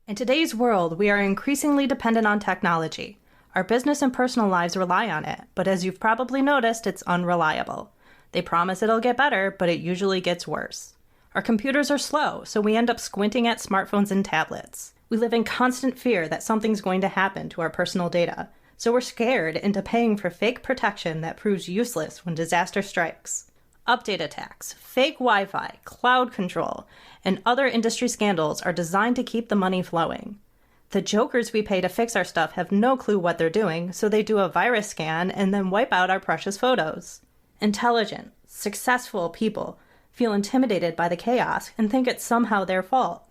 In today's world, we are increasingly dependent on technology. Our business and personal lives rely on it, but as you've probably noticed, it's unreliable. They promise it'll get better, but it usually gets worse. Our computers are slow, so we end up squinting at smartphones and tablets. We live in constant fear that something's going to happen to our personal data, so we're scared into paying for fake protection that proves useless when disaster strikes. Update attacks, fake Wi-Fi, cloud control, and other industry scandals are designed to keep the money flowing. The jokers we pay to fix our stuff have no clue what they're doing, so they do a virus scan and then wipe out our precious photos. Intelligent, successful people feel intimidated by the chaos and think it's somehow their fault.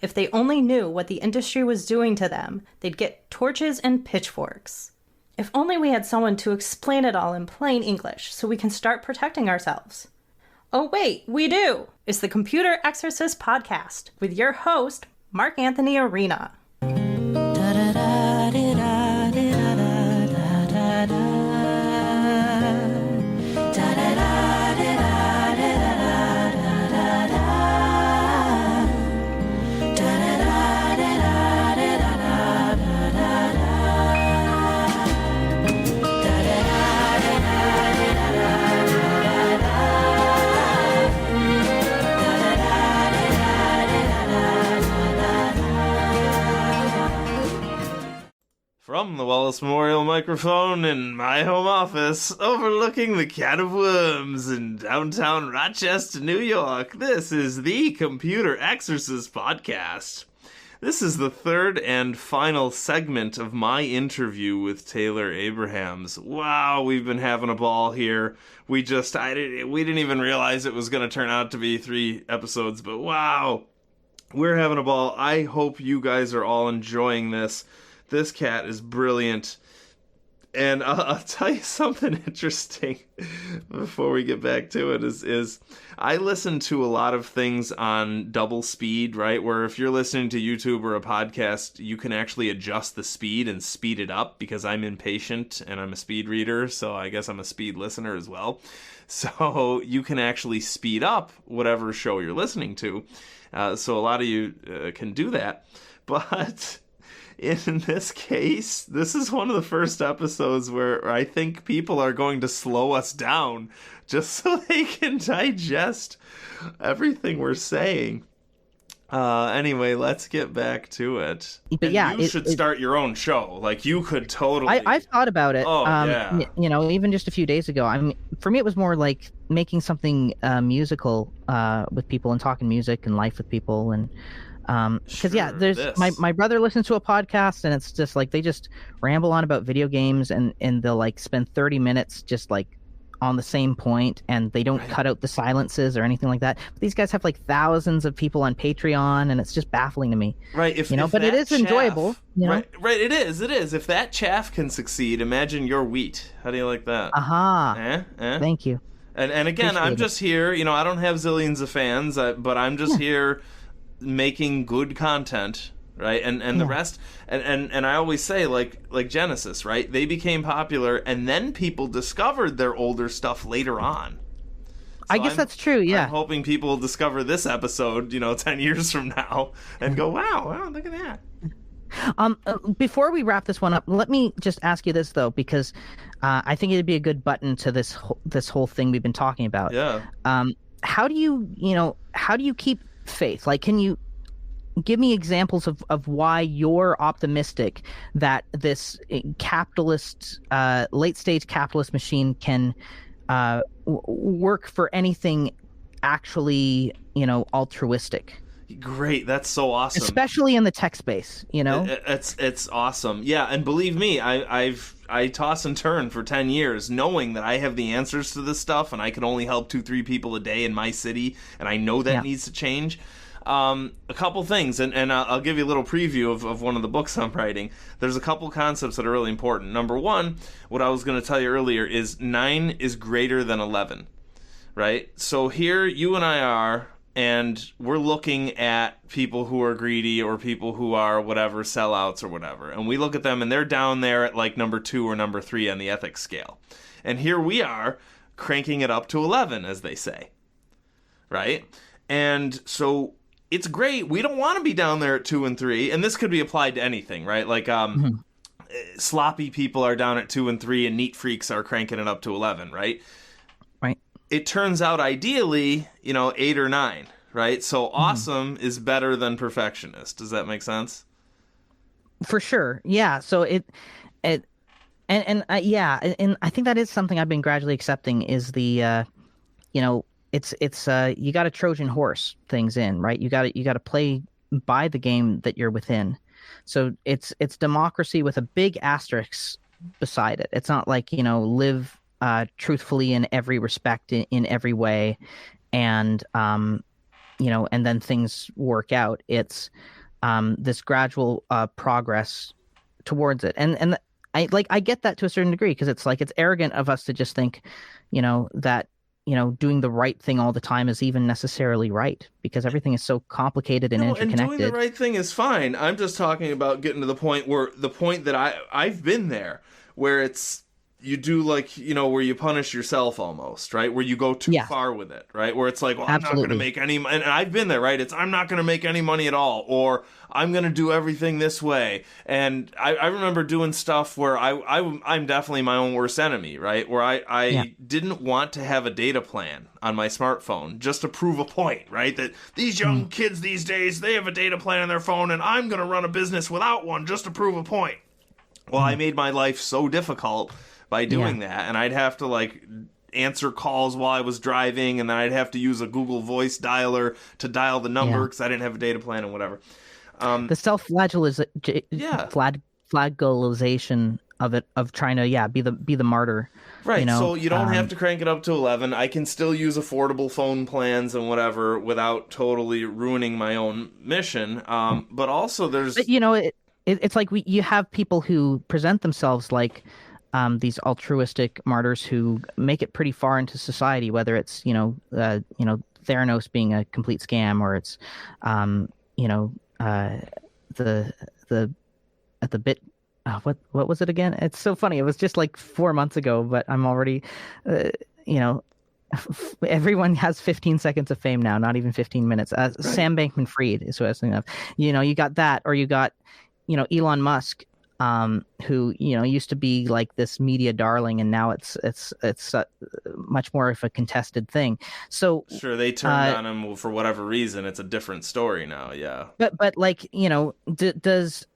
If they only knew what the industry was doing to them, they'd get torches and pitchforks. If only we had someone to explain it all in plain English so we can start protecting ourselves. Oh wait, we do! It's the Computer Exorcist Podcast with your host, Marc Anthony Arena. From the Wallace Memorial microphone in my home office, overlooking the Can of Worms in downtown Rochester, New York, this is the Computer Exorcist Podcast. This is the third and final segment of my interview with Taylor Abrahamse. Wow, we've been having a ball here. We didn't even realize it was going to turn out to be 3 episodes, but wow, we're having a ball. I hope you guys are all enjoying this. This cat is brilliant. And I'll tell you something interesting before we get back to it is I listen to a lot of things on double speed, right? Where if you're listening to YouTube or a podcast, you can actually adjust the speed and speed it up because I'm impatient and I'm a speed reader. So I guess I'm a speed listener as well. So you can actually speed up whatever show you're listening to. So a lot of you can do that. But in this case, this is one of the first episodes where I think people are going to slow us down just so they can digest everything we're saying. Anyway, let's get back to it. But yeah, you should start your own show. Like, you could totally. I've thought about it. Oh, yeah. You know, even just a few days ago. I mean, for me, it was more like making something musical with people and talking music and life with people and. Because there's my brother listens to a podcast and it's just like they just ramble on about video games and they'll like spend 30 minutes just like on the same point and they don't cut out the silences or anything like that. But these guys have like thousands of people on Patreon and it's just baffling to me. Right, but it is enjoyable. You know? Right, it is. If that chaff can succeed, imagine your wheat. How do you like that? Thank you. And again, I'm just here. You know, I don't have zillions of fans, but I'm just here making good content, right? And the rest, and I always say, like Genesis, right? They became popular, and then people discovered their older stuff later on. So I guess that's true, yeah. I'm hoping people discover this episode, 10 years from now, and go, wow, look at that. Before we wrap this one up, let me just ask you this, though, because I think it'd be a good button to this whole thing we've been talking about. Yeah. How do you keep faith? Like, can you give me examples of why you're optimistic that this capitalist, late stage capitalist machine can work for anything actually, altruistic? Great, that's so awesome. Especially in the tech space, It's awesome. Yeah, and believe me, I toss and turn for 10 years knowing that I have the answers to this stuff and I can only help 2-3 people a day in my city, and I know that needs to change. A couple things, and I'll give you a little preview of one of the books I'm writing. There's a couple concepts that are really important. Number one, what I was going to tell you earlier is 9 is greater than 11, right? So here you and I are, and we're looking at people who are greedy or people who are whatever, sellouts or whatever. And we look at them and they're down there at like number 2 or number 3 on the ethics scale. And here we are cranking it up to 11, as they say. Right? And so it's great. We don't want to be down there at 2 and 3, and this could be applied to anything, right? Like sloppy people are down at 2 and 3, and neat freaks are cranking it up to 11, right? Right. It turns out ideally, 8 or 9, right? So awesome is better than perfectionist. Does that make sense? For sure. Yeah. So and I think that is something I've been gradually accepting is the it's you got to Trojan horse things in, right? You got to play by the game that you're within. So it's democracy with a big asterisk beside it. It's not like, live truthfully in every respect in every way and and then things work out. It's this gradual progress towards it. And I get that to a certain degree because it's like it's arrogant of us to just think, that doing the right thing all the time is even necessarily right because everything is so complicated and interconnected. And doing the right thing is fine. I'm just talking about getting to the point that I've been there, where it's you do like, where you punish yourself almost, right? Where you go too far with it, right? Where it's like, well, I'm not going to make any money. And I've been there, right? It's I'm not going to make any money at all, or I'm going to do everything this way. And I remember doing stuff where I'm definitely my own worst enemy, right? Where I didn't want to have a data plan on my smartphone just to prove a point, right? That these young kids these days, they have a data plan on their phone and I'm going to run a business without one just to prove a point. Well, I made my life so difficult by doing that, and I'd have to like answer calls while I was driving, and then I'd have to use a Google Voice dialer to dial the number because I didn't have a data plan and whatever. The flagellization of it, of trying to be the martyr, right? So you don't have to crank it up to 11. I can still use affordable phone plans and whatever without totally ruining my own mission. But also there's, but it's like you have people who present themselves like these altruistic martyrs who make it pretty far into society, whether it's Theranos being a complete scam, or it's what was it again? It's so funny. It was just like 4 months ago, but I'm already everyone has 15 seconds of fame now, not even 15 minutes. Right. Sam Bankman-Fried is what I was thinking of. You got that, or you got Elon Musk, who used to be like this media darling, and now it's much more of a contested thing. So sure, they turned on him for whatever reason. It's a different story now. Yeah, but like does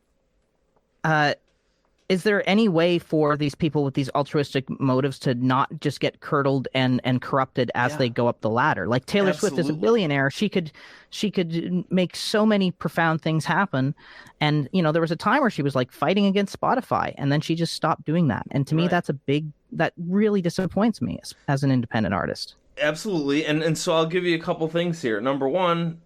is there any way for these people with these altruistic motives to not just get curdled and corrupted as they go up the ladder? Like Taylor Swift is a billionaire. She could make so many profound things happen. And, there was a time where she was like fighting against Spotify, and then she just stopped doing that. And to me, that really disappoints me as an independent artist. Absolutely. And so I'll give you a couple things here. Number one,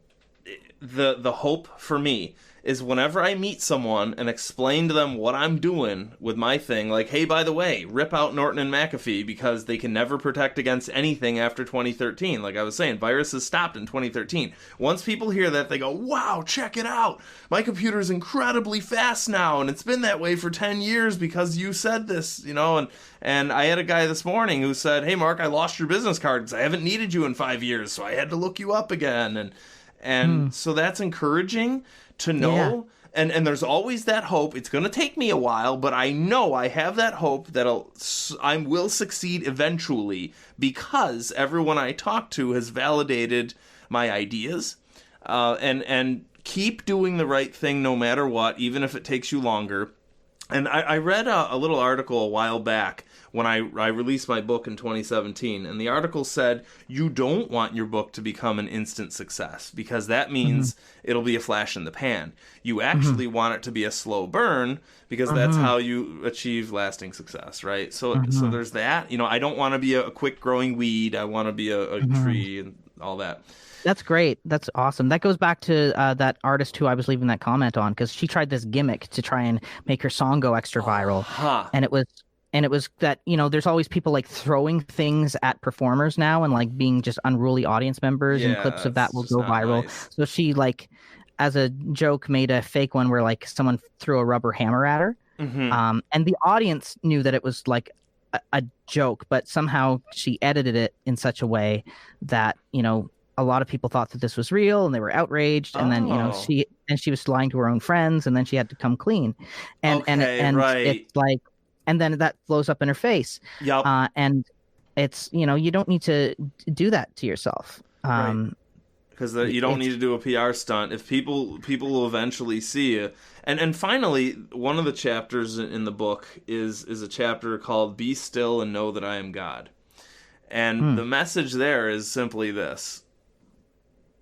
the hope for me is whenever I meet someone and explain to them what I'm doing with my thing, like, hey, by the way, rip out Norton and McAfee because they can never protect against anything after 2013. Like I was saying, viruses stopped in 2013. Once people hear that, they go, wow, check it out. My computer's incredibly fast now, and it's been that way for 10 years because you said this, and I had a guy this morning who said, hey, Mark, I lost your business cards. I haven't needed you in 5 years, so I had to look you up again. And so that's encouraging to know, and there's always that hope. It's going to take me a while, but I know I have that hope that I will succeed eventually because everyone I talk to has validated my ideas, and keep doing the right thing no matter what, even if it takes you longer. And I read a little article a while back when I released my book in 2017, and the article said you don't want your book to become an instant success because that means it'll be a flash in the pan. You actually want it to be a slow burn because that's how you achieve lasting success, right? So there's that. I don't want to be a quick growing weed. I want to be a tree and all that. That's great. That's awesome. That goes back to that artist who I was leaving that comment on, because she tried this gimmick to try and make her song go extra viral. And it was that, there's always people like throwing things at performers now and like being just unruly audience members, and clips of that will go viral. Nice. So she like, as a joke, made a fake one where like someone threw a rubber hammer at her. And the audience knew that it was like a joke, but somehow she edited it in such a way that, a lot of people thought that this was real and they were outraged, and then she was lying to her own friends, and then she had to come clean, and right. it's like, and then that blows up in her face. Yep. And it's, you don't need to do that to yourself. Because you don't need to do a PR stunt. If people will eventually see you. And finally, one of the chapters in the book is a chapter called "Be Still and Know That I Am God," and the message there is simply this: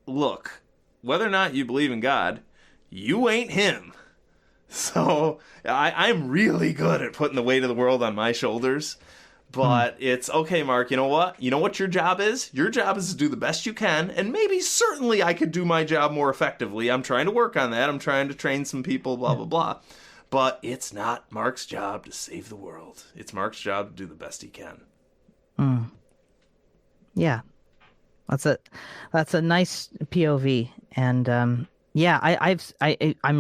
look, whether or not you believe in God, you ain't him. So I'm really good at putting the weight of the world on my shoulders. But it's, okay, Mark, you know what? You know what your job is? Your job is to do the best you can, and maybe certainly I could do my job more effectively. I'm trying to work on that. I'm trying to train some people, blah, blah, blah. But it's not Mark's job to save the world. It's Mark's job to do the best he can. Yeah. That's a nice POV. And I'm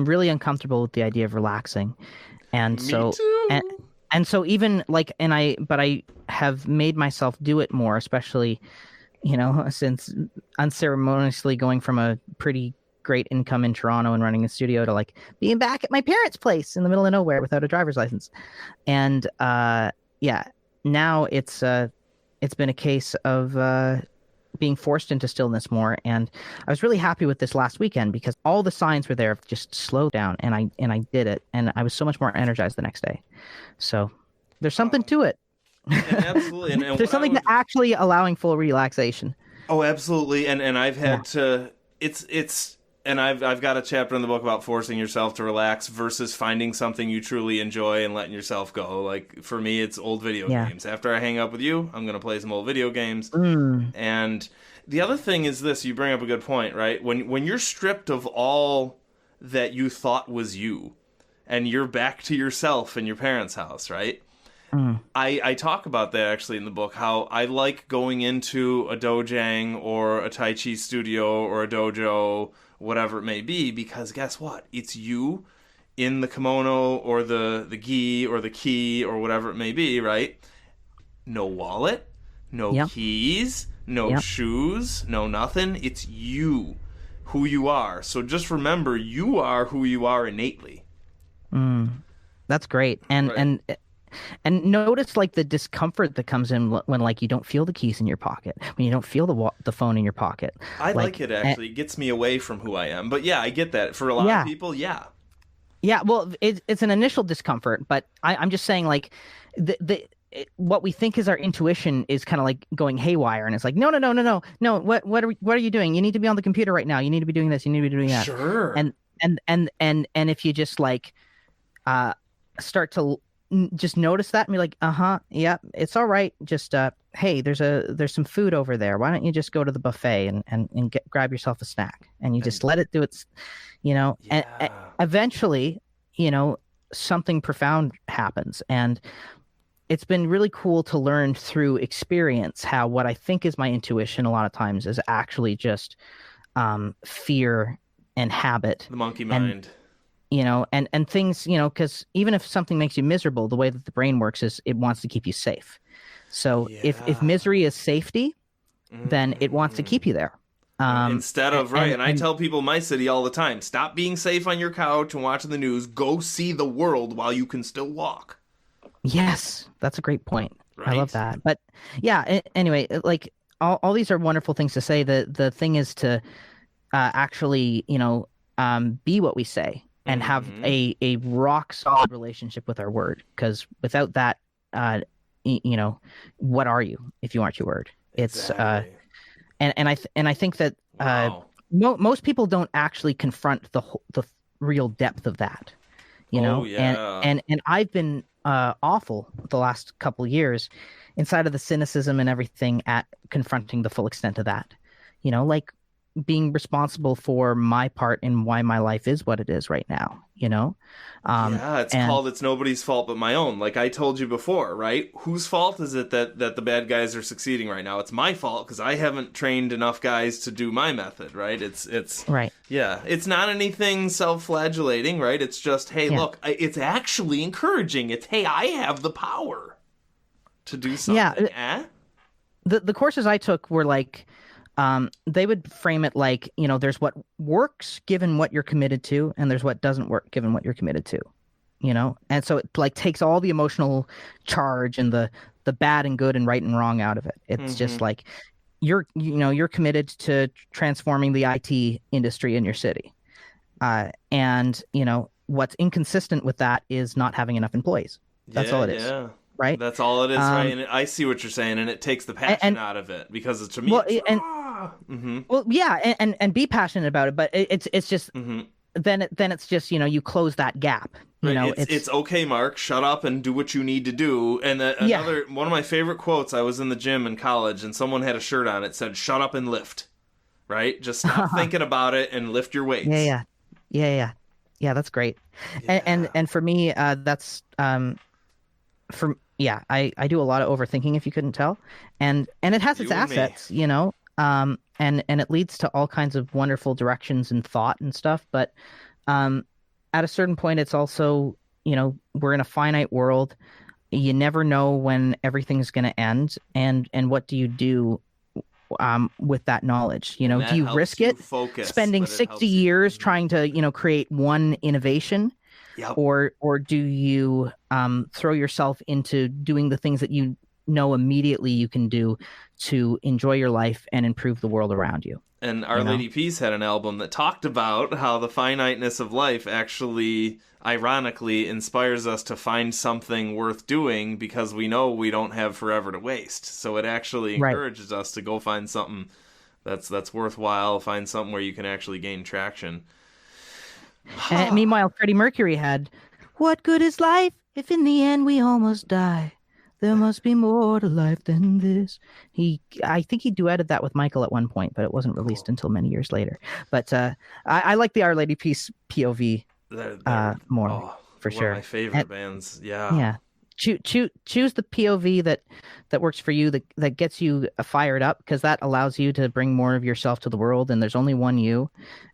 really uncomfortable with the idea of relaxing. And Me too. And so even like, but I have made myself do it more, especially, since unceremoniously going from a pretty great income in Toronto and running a studio to like being back at my parents' place in the middle of nowhere without a driver's license. And now it's been a case of being forced into stillness more. And I was really happy with this last weekend because all the signs were there of just slow down, and I did it, and I was so much more energized the next day. So there's something to it. Absolutely. And there's something to actually allowing full relaxation. Oh, absolutely. And I've had to, and I've got a chapter in the book about forcing yourself to relax versus finding something you truly enjoy and letting yourself go. Like, for me, it's old video games. After I hang up with you, I'm going to play some old video games. And the other thing is this, you bring up a good point, right? When you're stripped of all that you thought was you, and you're back to yourself in your parents' house, right? I talk about that actually in the book, how I like going into a dojang or a Tai Chi studio or a dojo, whatever it may be, because guess what? It's you in the kimono or the gi or the ki or whatever it may be, right? No wallet, no keys, no shoes, no nothing. It's you, who you are. So just remember, you are who you are innately. That's great. And notice like the discomfort that comes in when like you don't feel the keys in your pocket, when you don't feel the phone in your pocket. I like it actually. It gets me away from who I am. But yeah, I get that. For a lot of people, yeah. Yeah, well, it's an initial discomfort, but I'm just saying like what we think is our intuition is kind of like going haywire, and it's like no. What are you doing? You need to be on the computer right now. You need to be doing this. You need to be doing that. Sure. And if you just like start to just notice that and be like, it's all right. Just hey, there's some food over there. Why don't you just go to the buffet and grab yourself a snack, and you just let it do its, and eventually, something profound happens. And it's been really cool to learn through experience how what I think is my intuition a lot of times is actually just fear and habit. The monkey mind. And things, because even if something makes you miserable, the way that the brain works is it wants to keep you safe. So if misery is safety, then it wants to keep you there. Instead of, and I tell people in my city all the time, stop being safe on your couch and watching the news. Go see the world while you can still walk. Yes, that's a great point. Right? I love that. But yeah, anyway, like all these are wonderful things to say. The thing is to actually, be what we say. And have a rock solid relationship with our word, because without that, what are you if you aren't your word? It's exactly. And I think that most people don't actually confront the real depth of that, and I've been awful the last couple of years inside of the cynicism and everything at confronting the full extent of that, like being responsible for my part in why my life is what it is right now, it's called It's Nobody's Fault But My Own. Like I told you before, right? Whose fault is it that the bad guys are succeeding right now? It's my fault because I haven't trained enough guys to do my method, right? It's right. Yeah, it's not anything self-flagellating, right? It's just, hey, look, it's actually encouraging. It's, hey, I have the power to do something. Yeah. The courses I took were like, they would frame it like, there's what works given what you're committed to, and there's what doesn't work given what you're committed to, and so it like takes all the emotional charge and the bad and good and right and wrong out of it. It's just like you're committed to transforming the IT industry in your city, and what's inconsistent with that is not having enough employees. That's all it is. Yeah. Right? That's all it is, right? And I see what you're saying, and it takes the passion out of it, because to me, well, yeah, and be passionate about it, but it's just then it's just you close that gap. It's okay, Mark. Shut up and do what you need to do. And one of my favorite quotes. I was in the gym in college, and someone had a shirt on. It said, "Shut up and lift." Right? Just stop thinking about it and lift your weights. Yeah. That's great. Yeah. And for me, that's I do a lot of overthinking, if you couldn't tell, and it has its assets, and it leads to all kinds of wonderful directions and thought and stuff. But at a certain point, it's also, we're in a finite world. You never know when everything's going to end, and what do you do with that knowledge? Do you risk it, spending 60 years trying to create one innovation? Yep. Or do you throw yourself into doing the things that immediately you can do to enjoy your life and improve the world around you? And Our Lady Peace had an album that talked about how the finiteness of life actually, ironically, inspires us to find something worth doing, because we know we don't have forever to waste. So it actually encourages us to go find something that's worthwhile, find something where you can actually gain traction. And meanwhile, Freddie Mercury had, "What good is life if in the end we almost die? There must be more to life than this." I think he duetted that with Michael at one point, but it wasn't released until many years later. But I like the Our Lady Peace POV more, for sure. One of my favorite bands. Yeah. Yeah. Choose the POV that works for you, that gets you fired up, because that allows you to bring more of yourself to the world, and there's only one you,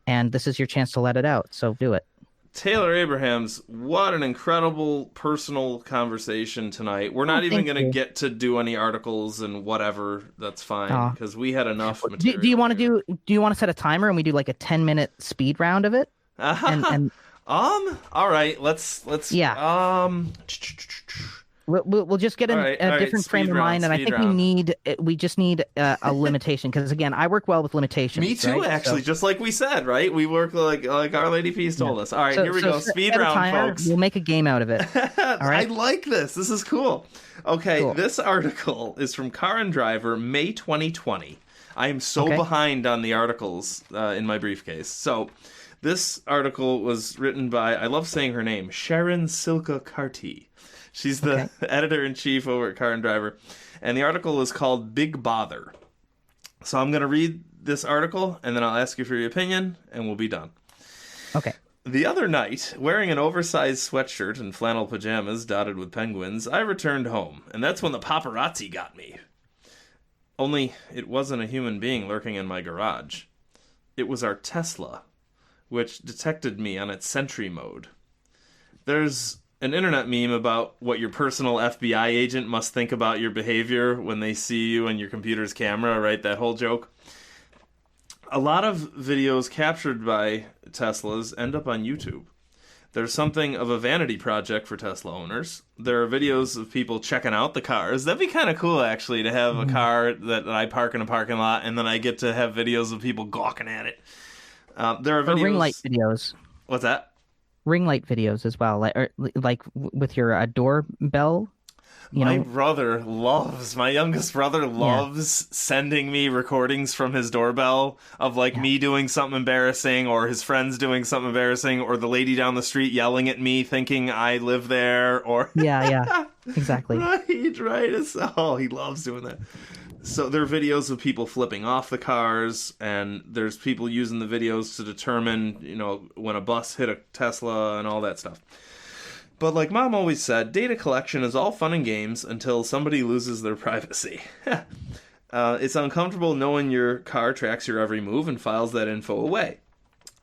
and this is your chance to let it out, so do it. Taylor Abrahamse, what an incredible personal conversation tonight. We're not even going to get to do any articles and whatever. That's fine, because we had enough material. Do you want to set a timer and we do like a 10-minute speed round of it? All right, let's We'll just get a different frame of mind, and I think we just need a limitation, because again, I work well with limitations. Me too, right? Actually, just like we said, right? We work like Our Lady Peace told us. All right, here we go. Speed round, folks. We'll make a game out of it. All right? I like this. This is cool. Okay, cool. This article is from Car and Driver, May 2020. I am so behind on the articles in my briefcase. So this article was written by, I love saying her name, Sharon Silka Carty. She's the editor-in-chief over at Car and Driver. And the article is called Big Bother. So I'm going to read this article, and then I'll ask you for your opinion, and we'll be done. Okay. The other night, wearing an oversized sweatshirt and flannel pajamas dotted with penguins, I returned home, and that's when the paparazzi got me. Only it wasn't a human being lurking in my garage. It was our Tesla, which detected me on its sentry mode. There's an internet meme about what your personal FBI agent must think about your behavior when they see you on your computer's camera, right? That whole joke. A lot of videos captured by Teslas end up on YouTube. There's something of a vanity project for Tesla owners. There are videos of people checking out the cars. That'd be kind of cool, actually, to have a car that I park in a parking lot, and then I get to have videos of people gawking at it. There are videos... ring light videos. What's that? Ring light videos as well, like with your doorbell. My youngest brother loves sending me recordings from his doorbell of me doing something embarrassing, or his friends doing something embarrassing, or the lady down the street yelling at me thinking I live there, or exactly. right. He loves doing that. So there are videos of people flipping off the cars, and there's people using the videos to determine, when a bus hit a Tesla and all that stuff. But like Mom always said, data collection is all fun and games until somebody loses their privacy. It's uncomfortable knowing your car tracks your every move and files that info away.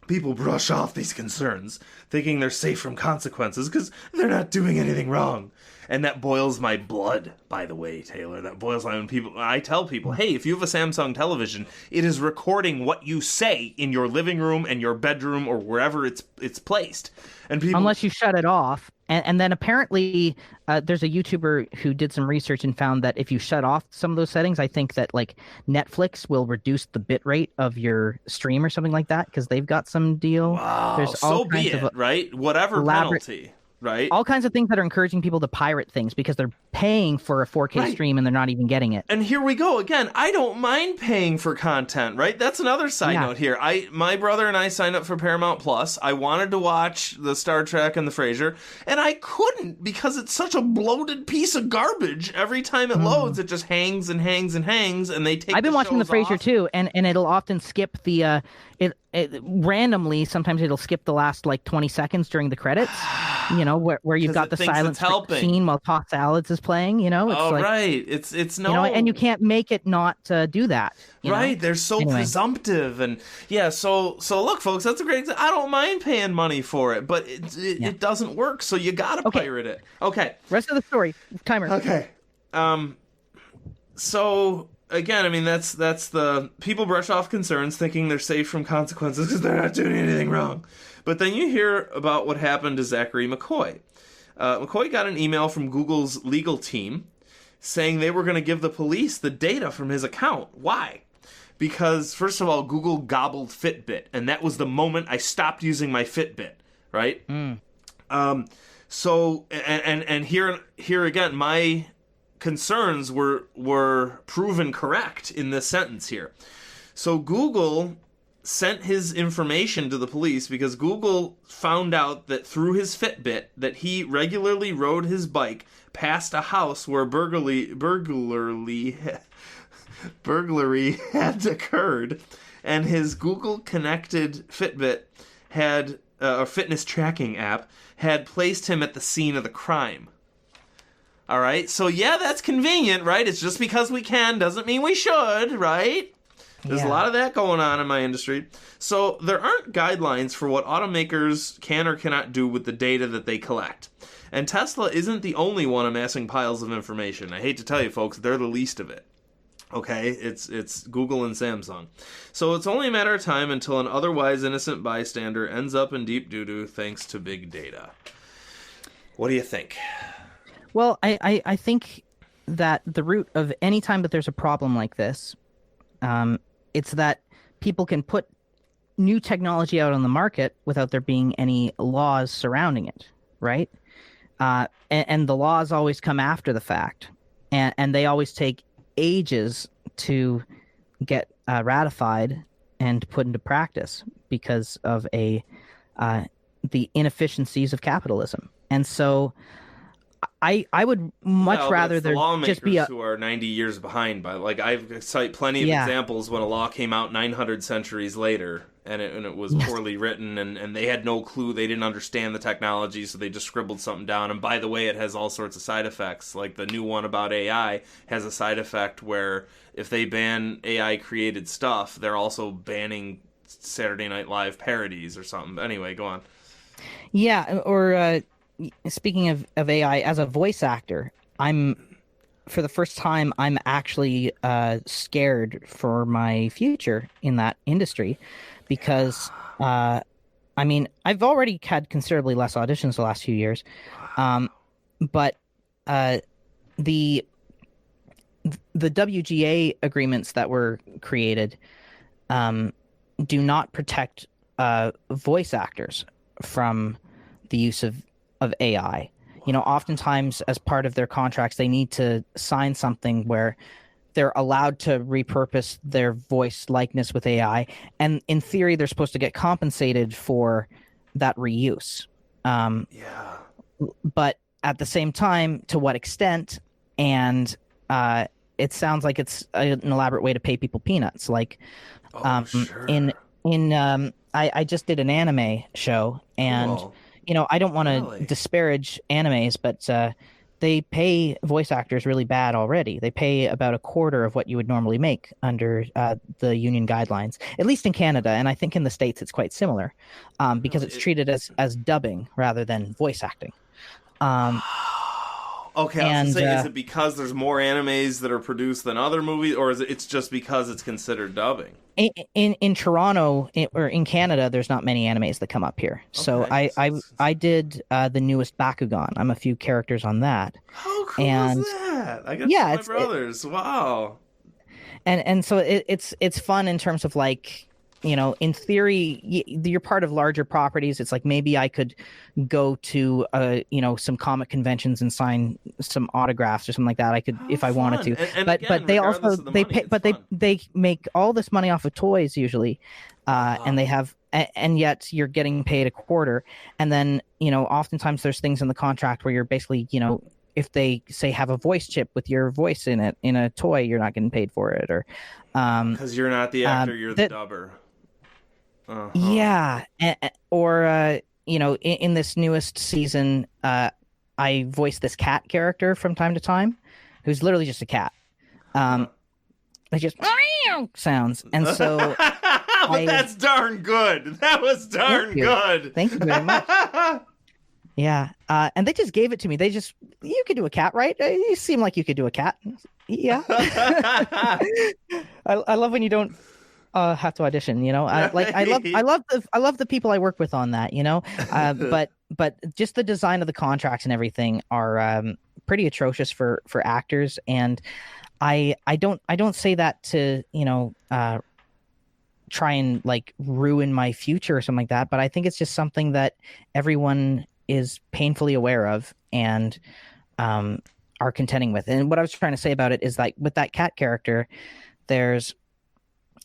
People brush off these concerns, thinking they're safe from consequences because they're not doing anything wrong. And that boils my blood, by the way, Taylor. That boils my own people. I tell people, hey, if you have a Samsung television, it is recording what you say in your living room and your bedroom or wherever it's placed. And people, unless you shut it off. And then apparently there's a YouTuber who did some research and found that if you shut off some of those settings, I think that like Netflix will reduce the bit rate of your stream or something like that because they've got some deal. Wow, there's so be it, right? Whatever penalty. Right. All kinds of things that are encouraging people to pirate things because they're paying for a 4K stream and they're not even getting it. And here we go again. I don't mind paying for content, right? That's another side note here. My brother and I signed up for Paramount Plus. I wanted to watch the Star Trek and the Frasier, and I couldn't because it's such a bloated piece of garbage. Every time it loads, it just hangs and hangs and hangs, and they take. I've been watching the Frasier too, and it'll often skip the it randomly. Sometimes it'll skip the last like 20 seconds during the credits. You know, where you've got the silent scene while Tossed Salads is playing, you know? It's right. It's no... You know, and you can't make it not do that. Right. They're so presumptive. And yeah, so look, folks, that's a great example. I don't mind paying money for it, but it doesn't work, so you gotta pirate it. Okay. Rest of the story. Timer. Okay. So... Again, I mean, that's the people brush off concerns thinking they're safe from consequences because they're not doing anything wrong. But then you hear about what happened to Zachary McCoy. McCoy got an email from Google's legal team saying they were going to give the police the data from his account. Why? Because, first of all, Google gobbled Fitbit, and that was the moment I stopped using my Fitbit, right? So, and here again, my concerns were proven correct in this sentence here. So Google sent his information to the police because Google found out that through his Fitbit that he regularly rode his bike past a house where burglary had occurred, and his Google connected Fitbit had a fitness tracking app had placed him at the scene of the crime. All right, so yeah, that's convenient, right? It's just because we can doesn't mean we should, right? There's a lot of that going on in my industry. So there aren't guidelines for what automakers can or cannot do with the data that they collect. And Tesla isn't the only one amassing piles of information. I hate to tell you, folks, they're the least of it. Okay, it's Google and Samsung. So it's only a matter of time until an otherwise innocent bystander ends up in deep doo-doo thanks to big data. What do you think? Well, I think that the root of any time that there's a problem like this, it's that people can put new technology out on the market without there being any laws surrounding it, right? And the laws always come after the fact, and they always take ages to get ratified and put into practice because of the inefficiencies of capitalism. And so I would much rather there just be who are 90 years behind. By I cite plenty of examples when a law came out 900 centuries later, and it was poorly written, and they had no clue, they didn't understand the technology, so they just scribbled something down. And by the way, it has all sorts of side effects. Like the new one about AI has a side effect where if they ban AI created stuff, they're also banning Saturday Night Live parodies or something. But anyway, go on. Yeah, or speaking of AI, as a voice actor, for the first time, I'm actually scared for my future in that industry because, I mean, I've already had considerably less auditions the last few years, but the WGA agreements that were created do not protect voice actors from the use of AI. You know, oftentimes as part of their contracts, they need to sign something where they're allowed to repurpose their voice likeness with AI. And in theory, they're supposed to get compensated for that reuse. But at the same time, to what extent? And it sounds like it's an elaborate way to pay people peanuts. Like sure. I just did an anime show, and cool. You know, I don't want to disparage animes, but they pay voice actors really bad already. They pay about a quarter of what you would normally make under the union guidelines, at least in Canada. And I think in the States it's quite similar, because it's treated as dubbing rather than voice acting. Okay, I was going to say, is it because there's more animes that are produced than other movies, or is it's just because it's considered dubbing? In Toronto or in Canada, there's not many animes that come up here. So Okay. I did the newest Bakugan. I'm a few characters on that. How cool And is that? I got yeah, my brothers. Wow. And so it's fun in terms of like, you know, in theory, you're part of larger properties. It's like maybe I could go to you know, some comic conventions and sign some autographs or something like that. I could if I wanted to. And but again, they also regardless of the they money, pay, it's but fun. they make all this money off of toys usually, and they have and yet you're getting paid a quarter. And then, you know, oftentimes there's things in the contract where you're basically, you know, if they say have a voice chip with your voice in it in a toy, you're not getting paid for it, or Because you're not the actor, you're the dubber. Uh-huh. Yeah, or you know, in this newest season, I voice this cat character from time to time, who's literally just a cat. It just sounds, and so. But that's darn good. That was darn good. Thank you very much. Yeah, and they just gave it to me. You could do a cat, right? You seem like you could do a cat. Yeah. I love when you don't have to audition. You know, I love the people I work with on that. You know, but just the design of the contracts and everything are pretty atrocious for actors, and I don't say that to, you know, try and like ruin my future or something like that, but I think it's just something that everyone is painfully aware of and are contending with. And what I was trying to say about it is, like, with that cat character, there's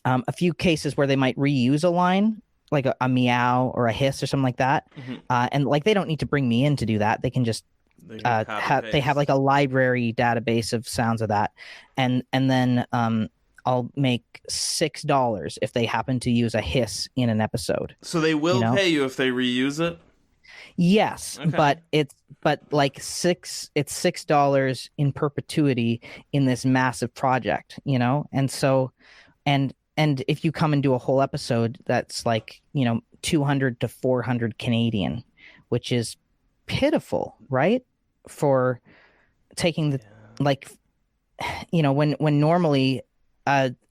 a few cases where they might reuse a line, like a meow or a hiss or something like that. Mm-hmm. And like, they don't need to bring me in to do that. They can just they have like a library database of sounds of that, and then I'll make $6 if they happen to use a hiss in an episode. So they will pay you if they reuse it? Yes, okay. but it's $6 in perpetuity in this massive project, you know? And so and if you come and do a whole episode, that's like, you know, 200 to 400 Canadian, which is pitiful, right? For taking the like, you know, when normally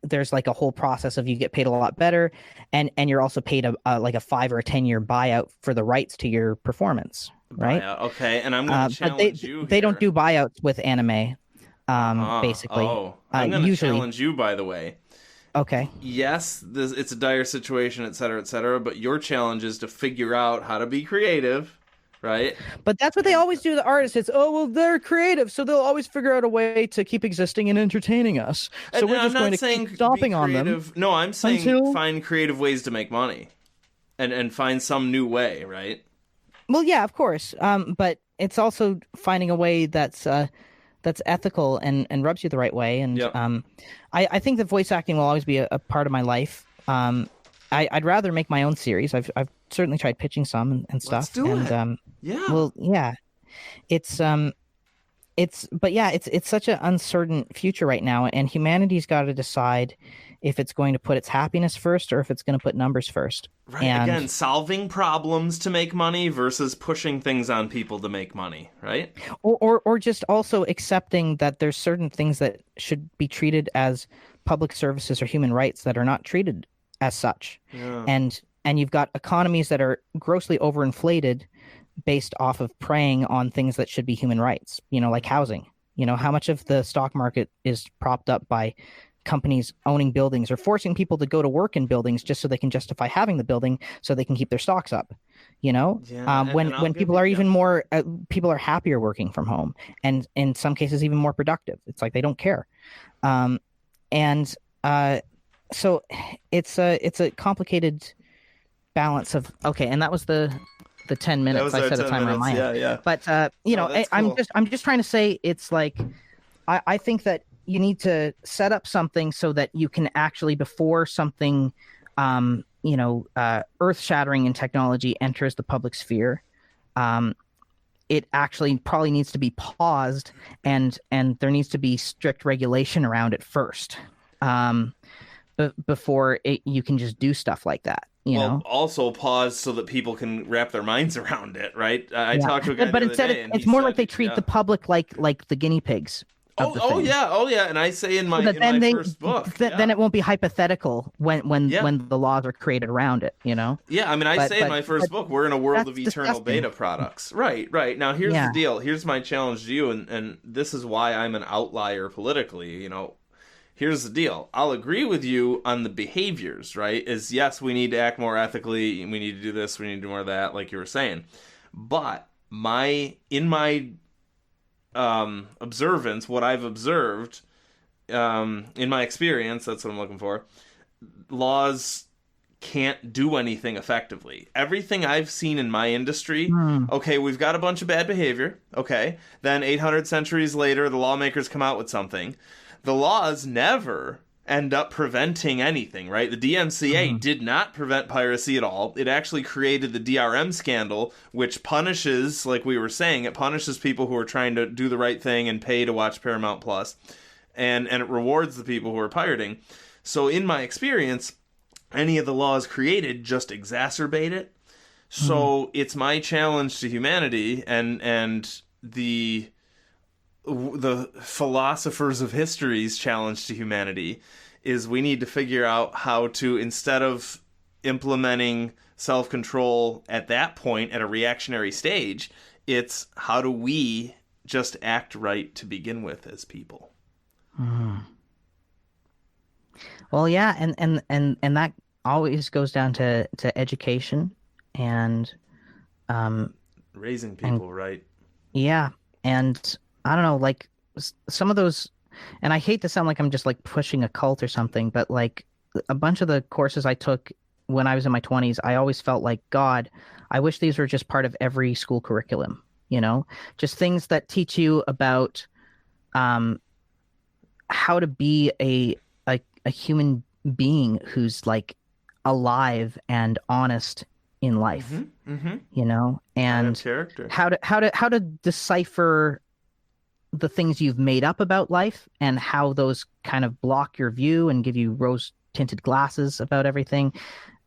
there's like a whole process of you get paid a lot better, and you're also paid like a 5 or a 10-year buyout for the rights to your performance, right? Buyout. Okay, and I'm going to challenge you. They don't do buyouts with anime, basically. I'm going to challenge you, by the way. Okay. Yes, it's a dire situation, et cetera, but your challenge is to figure out how to be creative. Right, but that's what they always do. The artists, it's they're creative, so they'll always figure out a way to keep existing and entertaining us. So we're just going to keep stomping on them. No, I'm saying find creative ways to make money, and find some new way. Right. Well, yeah, of course. But it's also finding a way that's ethical and rubs you the right way. And yep. I think that voice acting will always be a part of my life. I'd rather make my own series. I've certainly tried pitching some and stuff. Let's do it. Yeah. Well, yeah. It's such an uncertain future right now, and humanity's got to decide if it's going to put its happiness first or if it's going to put numbers first. Right. And again, solving problems to make money versus pushing things on people to make money. Right. Or just also accepting that there's certain things that should be treated as public services or human rights that are not treated as such. Yeah. And you've got economies that are grossly overinflated based off of preying on things that should be human rights, you know, like housing. You know, how much of the stock market is propped up by companies owning buildings or forcing people to go to work in buildings just so they can justify having the building so they can keep their stocks up, you know? When people are even more, people are happier working from home, and in some cases even more productive. It's like they don't care. So it's a complicated balance of, okay, and that was the 10 minutes I set a timer on my end. Yeah. But you know, cool. I'm just trying to say, it's like I think that you need to set up something so that you can actually, before something earth-shattering in technology enters the public sphere, it actually probably needs to be paused, and there needs to be strict regulation around it first, before you can just do stuff like that. You know? Also pause so that people can wrap their minds around it, right? I talked to a guy but the instead other day, it's more like they treat the public like the guinea pigs. Oh yeah, and I say in my first book, then it won't be hypothetical when the laws are created around it, you know. Yeah, I mean, I say in my first book, we're in a world of eternal beta products. Right. Now here's the deal. Here's my challenge to you, and this is why I'm an outlier politically. You know, here's the deal. I'll agree with you on the behaviors. Right? Is yes, we need to act more ethically. We need to do this. We need to do more of that, like you were saying. But in my observance, what I've observed in my experience, that's what I'm looking for, laws can't do anything effectively. Everything I've seen in my industry, okay, we've got a bunch of bad behavior, okay, then 800 centuries later the lawmakers come out with something. The laws never end up preventing anything, right? The DMCA did not prevent piracy at all. It actually created the DRM scandal, which punishes, like we were saying, it punishes people who are trying to do the right thing and pay to watch Paramount Plus, and it rewards the people who are pirating. So in my experience, any of the laws created just exacerbate it. So it's my challenge to humanity and the philosophers of history's challenge to humanity is we need to figure out how to, instead of implementing self-control at that point at a reactionary stage, it's how do we just act right to begin with as people. Well, yeah, and that always goes down to education and raising people right. Yeah, and I don't know, like some of those, and I hate to sound like I'm just like pushing a cult or something, but like a bunch of the courses I took when I was in my 20s, I always felt like, God, I wish these were just part of every school curriculum, you know, just things that teach you about how to be a human being who's like alive and honest in life, you know, and how to decipher the things you've made up about life and how those kind of block your view and give you rose tinted glasses about everything,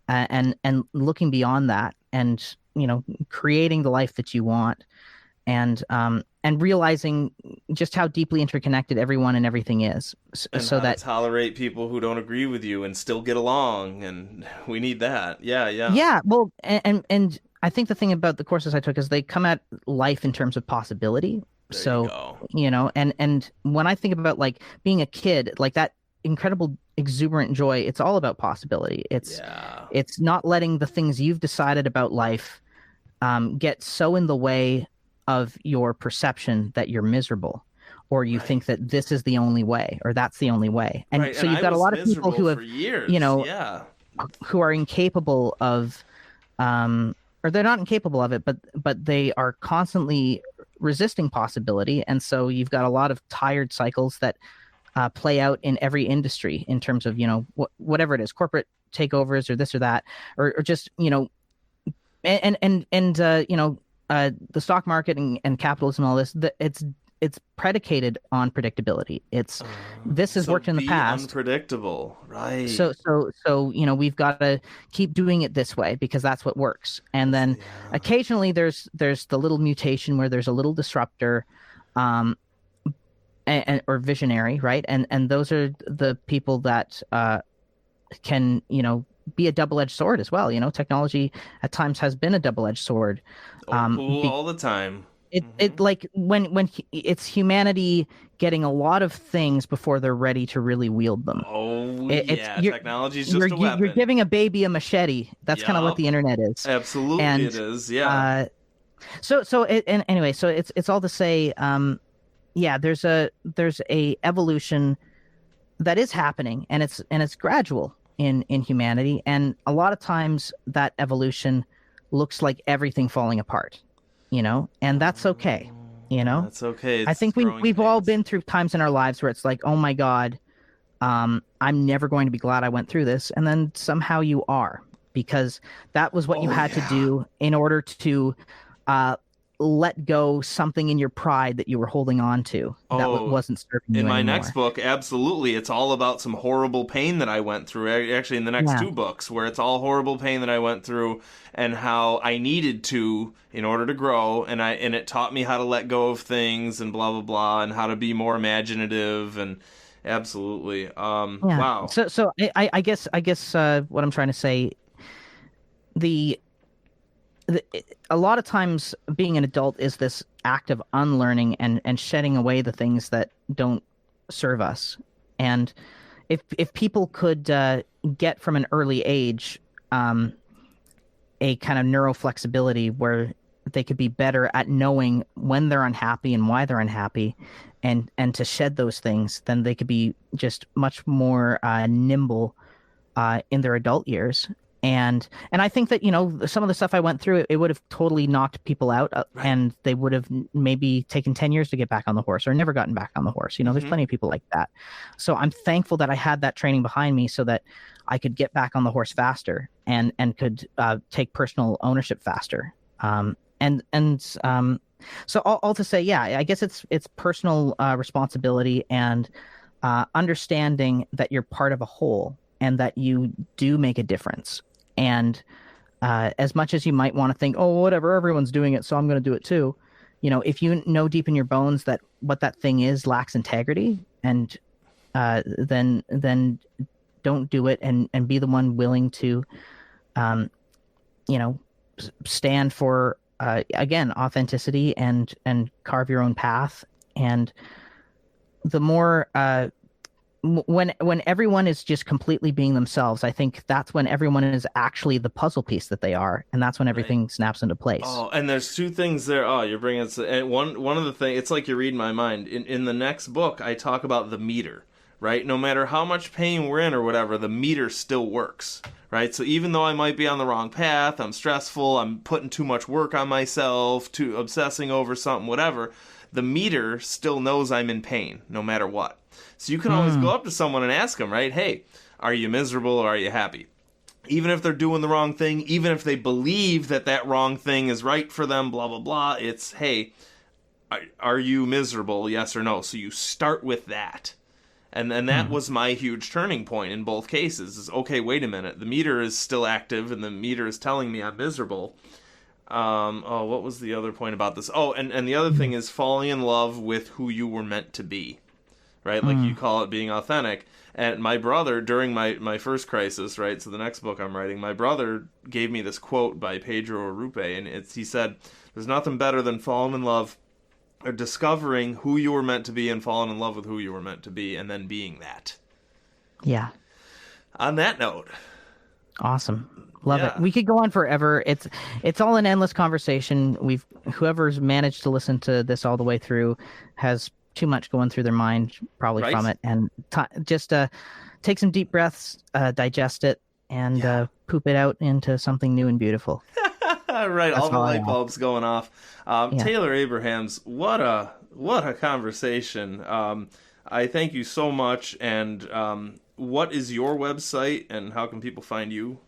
and looking beyond that and, you know, creating the life that you want, and realizing just how deeply interconnected everyone and everything is, and so how that to tolerate people who don't agree with you and still get along, and we need that. Well, and I think the thing about the courses I took is they come at life in terms of possibility. So, you know, and when I think about like being a kid, like that incredible exuberant joy, it's all about possibility. It's not letting the things you've decided about life get so in the way of your perception that you're miserable, or you think that this is the only way or that's the only way. And so you've got a lot of people who have, you know, who are incapable of, or they're not incapable of it, but they are constantly resisting possibility. And so you've got a lot of tired cycles that play out in every industry in terms of, you know, whatever it is, corporate takeovers or this or that, or just, you know, and you know, the stock market and capitalism and all this, it's predicated on predictability. This has worked in the past. Unpredictable, right? So you know, we've got to keep doing it this way because that's what works. And then occasionally there's the little mutation where there's a little disruptor, or visionary, right? And those are the people that can, you know, be a double-edged sword as well. You know, technology at times has been a double-edged sword. All the time. It like when it's humanity getting a lot of things before they're ready to really wield them. Technology is just a weapon. You're giving a baby a machete. That's kind of what the internet is. Absolutely, and, it is. Yeah. Anyway, so it's all to say, there's a evolution that is happening, and it's gradual in humanity, and a lot of times that evolution looks like everything falling apart. You know, and that's okay. You know, that's okay. I think we've all been through times in our lives where it's like, oh my God, I'm never going to be glad I went through this. And then somehow you are, because that was what you had to do in order to let go something in your pride that you were holding on to that wasn't serving you in my anymore. next book, absolutely. It's all about some horrible pain that I went through. Actually, in the next two books, where it's all horrible pain that I went through and how I needed to in order to grow. And it taught me how to let go of things and blah, blah, blah, and how to be more imaginative. And absolutely. Wow. So I guess what I'm trying to say, a lot of times being an adult is this act of unlearning and shedding away the things that don't serve us. And if people could get from an early age a kind of neuroflexibility where they could be better at knowing when they're unhappy and why they're unhappy and to shed those things, then they could be just much more nimble in their adult years. And I think that, some of the stuff I went through, it would have totally knocked people out and they would have maybe taken 10 years to get back on the horse or never gotten back on the horse. There's plenty of people like that. So I'm thankful that I had that training behind me so that I could get back on the horse faster and could take personal ownership faster. So all to say, I guess it's personal responsibility and understanding that you're part of a whole and that you do make a difference. And as much as you might want to think, oh, whatever, everyone's doing it, so I'm going to do it too. If you know deep in your bones that what that thing is lacks integrity, and then don't do it, and be the one willing to, stand for again authenticity and carve your own path. And the more when everyone is just completely being themselves, I think that's when everyone is actually the puzzle piece that they are, and that's when everything snaps into place. Oh, and there's two things there. Oh, you're bringing it. And one of the things, it's like you're reading my mind. In the next book, I talk about the meter, right? No matter how much pain we're in or whatever, the meter still works, right? So even though I might be on the wrong path, I'm stressful, I'm putting too much work on myself, too obsessing over something, whatever, the meter still knows I'm in pain, no matter what. So you can always go up to someone and ask them, right? Hey, are you miserable or are you happy? Even if they're doing the wrong thing, even if they believe that wrong thing is right for them, blah, blah, blah. It's, hey, are you miserable? Yes or no? So you start with that. And that was my huge turning point in both cases. Is, okay, wait a minute. The meter is still active and the meter is telling me I'm miserable. What was the other point about this? Oh, and the other thing is falling in love with who you were meant to be. Right, like you call it being authentic. And my brother, during my first crisis, right, so the next book I'm writing, my brother gave me this quote by Pedro Arrupe, and he said, there's nothing better than falling in love or discovering who you were meant to be and falling in love with who you were meant to be and then being that. Yeah. On that note. Awesome. Love it. We could go on forever. It's all an endless conversation. Whoever's managed to listen to this all the way through has too much going through their mind probably from it, and just take some deep breaths, digest it, and poop it out into something new and beautiful. Right, that's all the light bulbs going off. Taylor Abrahamse, what a conversation. I thank you so much. And what is your website and how can people find you?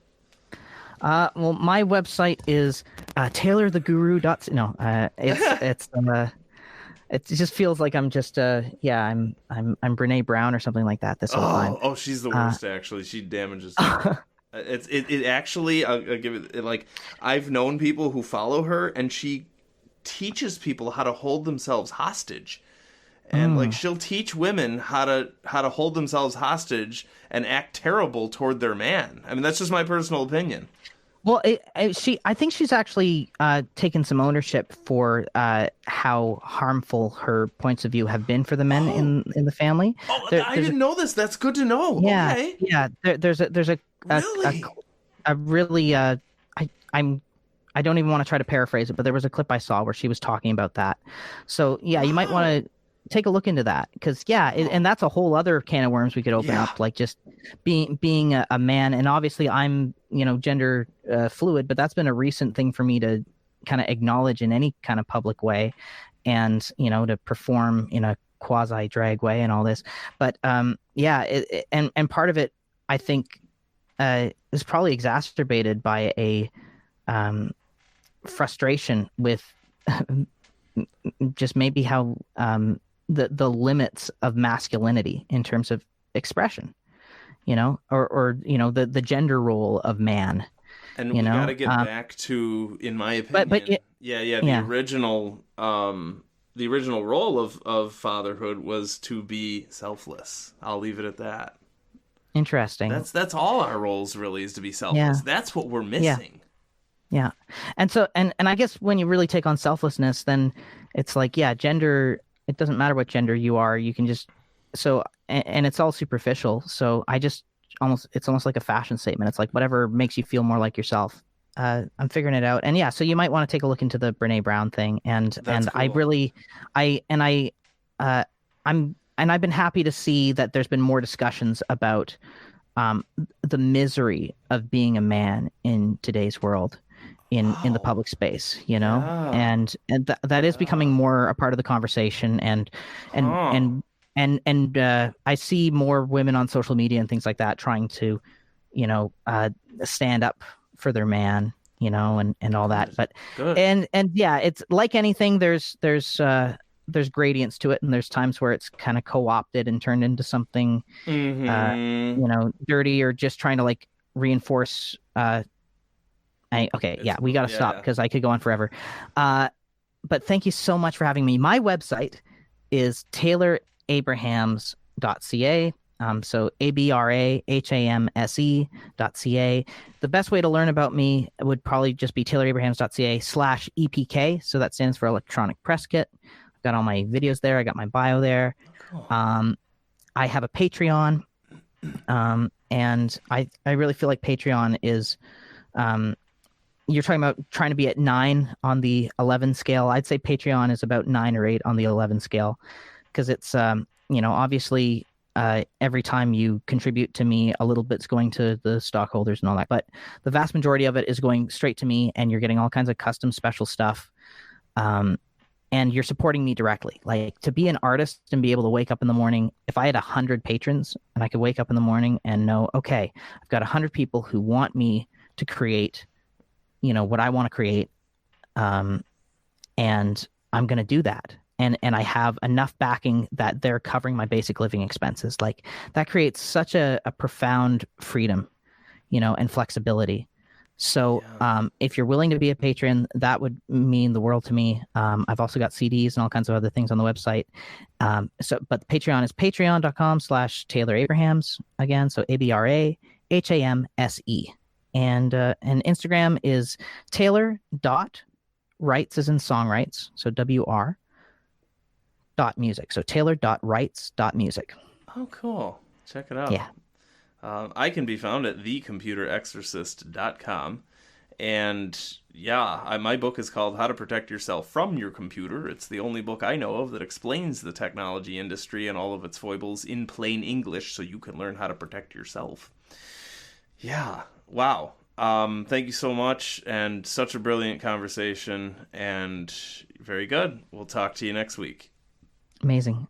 Well, my website is taylortheguru. No, it's it just feels like I'm just I'm Brene Brown or something like that this whole time. Oh, she's the worst. Actually, she damages. It actually, I'll give it, like, I've known people who follow her, and she teaches people how to hold themselves hostage, and like she'll teach women how to hold themselves hostage and act terrible toward their man. I mean, that's just my personal opinion. Well, I think she's actually taken some ownership for how harmful her points of view have been for the men in the family. Oh, I didn't know this. That's good to know. Yeah, okay. Yeah. There's a really I don't even want to try to paraphrase it, but there was a clip I saw where she was talking about that. So yeah, you might want to take a look into that, because and that's a whole other can of worms we could open up, like just being a man. And obviously I'm gender fluid, but that's been a recent thing for me to kind of acknowledge in any kind of public way, and to perform in a quasi drag way and all this. But and part of it, I think, is probably exacerbated by a frustration with just maybe how the limits of masculinity in terms of expression, or the gender role of man. And we got to get back to, in my opinion, the original role of fatherhood was to be selfless. I'll leave it at that. Interesting. That's all our roles really, is to be selfless. That's what we're missing. Yeah. And so, and I guess when you really take on selflessness, then it's like, gender, it doesn't matter what gender you are. You can just, and it's all superficial. So it's almost like a fashion statement. It's like whatever makes you feel more like yourself. I'm figuring it out. And so you might want to take a look into the Brene Brown thing. And cool. I've been happy to see that there's been more discussions about the misery of being a man in today's world, in the public space, and that is becoming more a part of the conversation. And I see more women on social media and things like that trying to, stand up for their man, and all that. But Good. and it's like anything. There's gradients to it, and there's times where it's kind of co-opted and turned into something, dirty, or just trying to like reinforce. We got to stop because I could go on forever. But thank you so much for having me. My website is TaylorAbrahamse.ca. So ABRAHAMSE.ca. The best way to learn about me would probably just be TaylorAbrahamse.ca/EPK. So that stands for Electronic Press Kit. I've got all my videos there. I got my bio there. Cool. I have a Patreon. And I really feel like Patreon is, you're talking about trying to be at 9 on the 11 scale. I'd say Patreon is about 9 or 8 on the 11 scale, because it's, obviously every time you contribute to me, a little bit's going to the stockholders and all that, but the vast majority of it is going straight to me, and you're getting all kinds of custom special stuff. And you're supporting me directly. Like, to be an artist and be able to wake up in the morning, if I had 100 patrons and I could wake up in the morning and know, okay, I've got 100 people who want me to create, what I want to create. And I'm going to do that. And I have enough backing that they're covering my basic living expenses. Like, that creates such a profound freedom, and flexibility. So if you're willing to be a patron, that would mean the world to me. I've also got CDs and all kinds of other things on the website. But the Patreon is patreon.com/Taylor Abrahamse again. So ABRAHAMSE. And Instagram is Taylor.writes as in songwrites. So WR.music. So Taylor.writes.music. Oh, cool. Check it out. Yeah. I can be found at thecomputerexorcist.com. And my book is called How to Protect Yourself from Your Computer. It's the only book I know of that explains the technology industry and all of its foibles in plain English, so you can learn how to protect yourself. Yeah. Wow. Thank you so much, and such a brilliant conversation, and very good. We'll talk to you next week. Amazing.